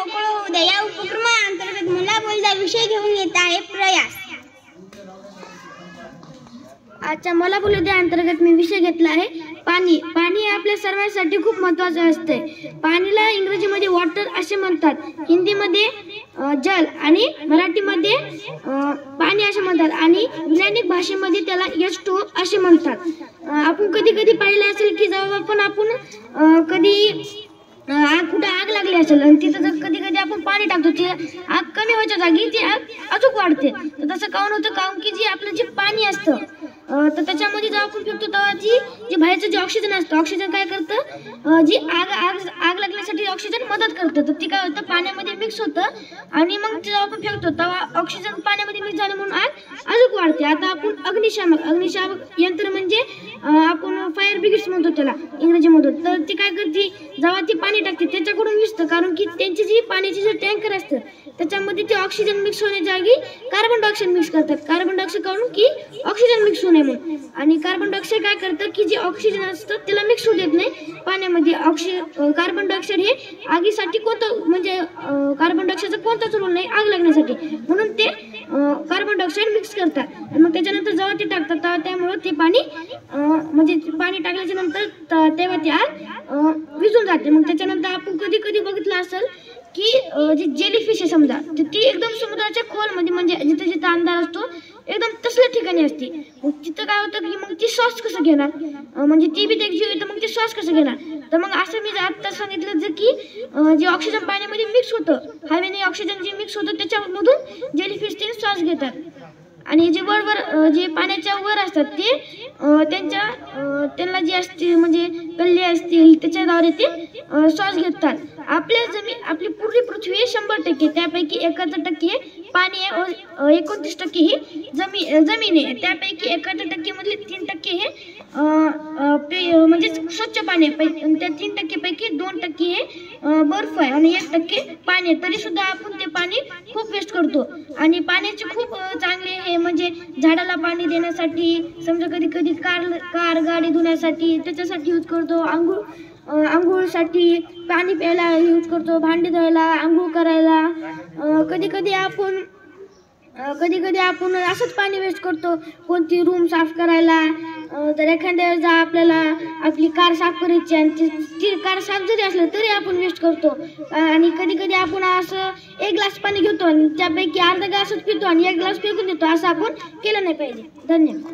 मोकळं होऊ द्या या उपक्रमाअंतर्गत मला बोलदा विषय घेऊन येत आहे प्रयास। आजच्या मला बोलू द्या अंतर्गत मी विषय घेतला आहे पाणी। पाणी आपल्या सर्वांसाठी खूप महत्त्वाचे असते। पाणीला इंग्रजीमध्ये वॉटर असे म्हणतात, हिंदीमध्ये जल आणि मराठीमध्ये पाणी असे म्हणतात आणि वैज्ञानिक भाषेमध्ये त्याला H2O असे म्हणतात। आपण कधी कधी पाहिले असेल की जेव्हा पण आपण कधी कुठे आग लागली असेल आणि तिथं जर कधी कधी आपण पाणी टाकतो ती आग कमी व्हायच्या जागी ती आग अजून वाढते। तर तसं काऊन होतं? कारण की जे आपलं जे पाणी असतं तर त्याच्यामध्ये जेव्हा आपण फेकतो तेव्हा जी बाहेरचं जे ऑक्सिजन असतं, ऑक्सिजन काय करतं, जी आग लागण्यासाठी ऑक्सिजन मदत करतं। तर ती काय होतं, पाण्यामध्ये मिक्स होतं आणि मग जेव्हा आपण फेकतो तेव्हा ऑक्सिजन पाण्यामध्ये मिक्स झाले म्हणून आग अजून वाढते। आता आपण अग्निशामक यंत्र म्हणजे आपण फायर ब्रिगेड म्हणतो त्याला इंग्रजीमधून। तर ती काय करते, जेव्हा ती पाणी टाकते त्याच्याकडून विसतं, कारण की त्यांची जी पाण्याची जे टँकर असतं त्याच्यामध्ये ते ऑक्सिजन मिक्स होण्याच्या जागी कार्बन डायऑक्साईड मिक्स करतात। कार्बन डायऑक्साईड काढून की ऑक्सिजन मिक्स होऊ नये म्हणून। आणि कार्बन डायऑक्साईड काय करतं की जे ऑक्सिजन असतं त्याला मिक्स होऊ देत नाही पाण्यामध्ये। कार्बन डायऑक्साईड हे आगीसाठी कोणतं म्हणजे कार्बन डायऑक्साईडचा कोणताच रोल नाही आग लागण्यासाठी, म्हणून ते कार्बन डायऑक्साईड मिक्स करतात। मग त्याच्यानंतर जेव्हा ते टाकतात तेव्हा त्यामुळे ते पाणी म्हणजे पाणी टाकल्याच्या नंतर तेव्हा ती आग विझून जाते। मग त्याच्यानंतर आपण कधी कधी बघितलं असेल की जी जेलीफिश आहे समजा, तर ती एकदम समुद्राच्या खोलमध्ये म्हणजे जिथे जिथे अंधार असतो एकदम तसल्या ठिकाणी असते। मग तिथं काय होतं की मग ती श्वास कसं घेणार, म्हणजे ती बी एक जीव आहे तर मग ती श्वास कसं घेणार। तर मग असं मी आता सांगितलं जे की जे ऑक्सिजन पाण्यामध्ये मिक्स होतं, हवेने ऑक्सिजन जे मिक्स होतं त्याच्यामधून जेलीफिश ते श्वास घेतात। आणि जे वर जे पाण्याच्या वर असतात ते त्यांना जे असते म्हणजे कल्ले असतील त्याच्याद्वारे ते श्वास घेतात। आपली पूर्ण पृथ्वी 100% त्यापैकी 71% पाणी आहे, 29% ही जमीन आहे। त्यापैकी 71% मधले 3% हे म्हणजे स्वच्छ पाणी आहे। त्या 3% पैकी 2% हे बर्फ आहे आणि 1% पाणी आहे। तरी सुद्धा आपण ते पाणी खूप वेस्ट करतो। आणि पाण्याचे खूप चांगले हे म्हणजे झाडाला पाणी देण्यासाठी, समजा कधी कधी कार गाडी धुण्यासाठी त्याच्यासाठी यूज करतो, आंघोळसाठी पाणी प्यायला यूज करतो, भांडी धुवायला, आंघोळ करायला। कधी कधी आपण असंच पाणी वेस्ट करतो, कोणती रूम साफ करायला। तर एखाद्या आपल्याला आपली कार साफ करायची आणि ती कार साफ जरी असलं तरी आपण वेस्ट करतो। आणि कधी कधी आपण असं 1 ग्लास पाणी घेतो आणि त्यापैकी अर्धा ग्लासच पितो आणि 1 ग्लास फेकून देतो, असं आपण केलं नाही पाहिजे। धन्यवाद।